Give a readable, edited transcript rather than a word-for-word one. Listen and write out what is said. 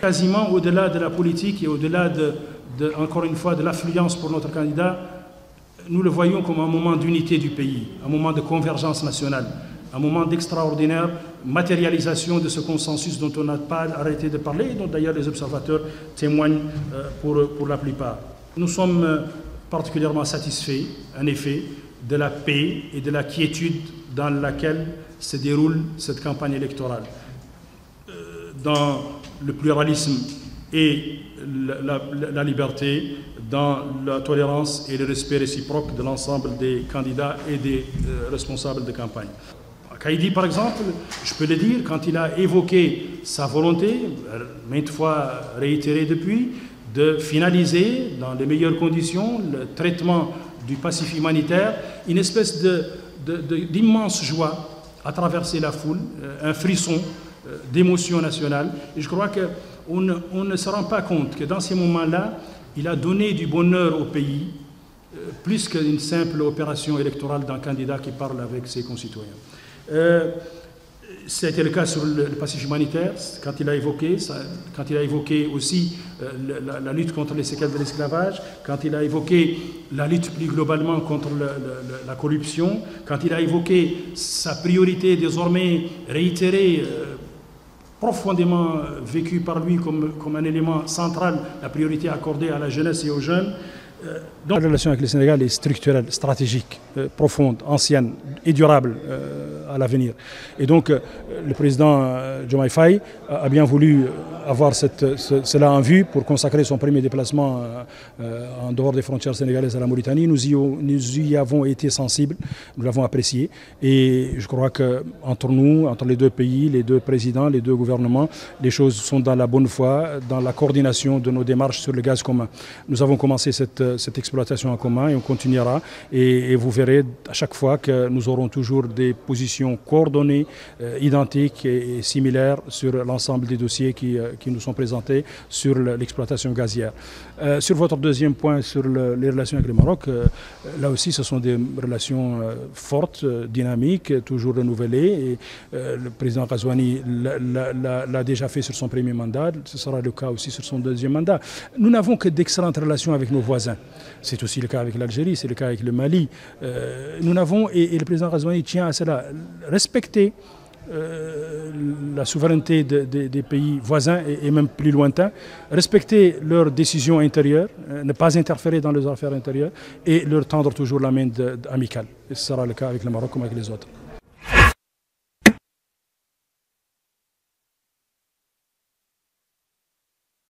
Quasiment au-delà de la politique et au-delà encore une fois, de l'affluence pour notre candidat, nous le voyons comme un moment d'unité du pays, un moment de convergence nationale, un moment d'extraordinaire matérialisation de ce consensus dont on n'a pas arrêté de parler et dont d'ailleurs les observateurs témoignent pour la plupart. Nous sommes particulièrement satisfaits, en effet, de la paix et de la quiétude dans laquelle se déroule cette campagne électorale. Dans le pluralisme et la liberté, dans la tolérance et le respect réciproque de l'ensemble des candidats et des responsables de campagne. Kaïdi, par exemple, je peux le dire, quand il a évoqué sa volonté, maintes fois réitérée depuis, de finaliser dans les meilleures conditions le traitement du passif humanitaire, une espèce d'immense joie a traversé la foule, un frisson d'émotion nationale. Et je crois qu'on ne se rend pas compte que dans ces moments-là, il a donné du bonheur au pays, plus qu'une simple opération électorale d'un candidat qui parle avec ses concitoyens. C'était le cas sur le passif humanitaire, quand il a évoqué aussi la lutte contre les séquelles de l'esclavage, quand il a évoqué la lutte plus globalement contre la corruption, quand il a évoqué sa priorité désormais réitérée, profondément vécue par lui comme un élément central, la priorité accordée à la jeunesse et aux jeunes. Donc, la relation avec le Sénégal est structurelle, stratégique, profonde, ancienne et durable à l'avenir. Et donc, le président Diomaye Faye a bien voulu avoir cela en vue pour consacrer son premier déplacement en dehors des frontières sénégalaises à la Mauritanie. Nous y avons été sensibles, nous l'avons apprécié. Et je crois qu'entre nous, entre les deux pays, les deux présidents, les deux gouvernements, les choses sont dans la bonne voie, dans la coordination de nos démarches sur le gaz commun. Nous avons commencé cette exploitation en commun et on continuera. Et vous verrez à chaque fois que nous aurons toujours des positions coordonnées, identiques et similaires sur l'ensemble des dossiers qui nous sont présentés sur l'exploitation gazière. Sur votre deuxième point sur les relations avec le Maroc, là aussi ce sont des relations fortes, dynamiques, toujours renouvelées. Et le président Ghazouani l'a déjà fait sur son premier mandat, ce sera le cas aussi sur son deuxième mandat. Nous n'avons que d'excellentes relations avec nos voisins. C'est aussi le cas avec l'Algérie, c'est le cas avec le Mali. Nous n'avons, et le président Ghazouani tient à cela, respecter la souveraineté des pays voisins et même plus lointains, respecter leurs décisions intérieures, ne pas interférer dans leurs affaires intérieures et leur tendre toujours la main amicale. Et ce sera le cas avec le Maroc comme avec les autres.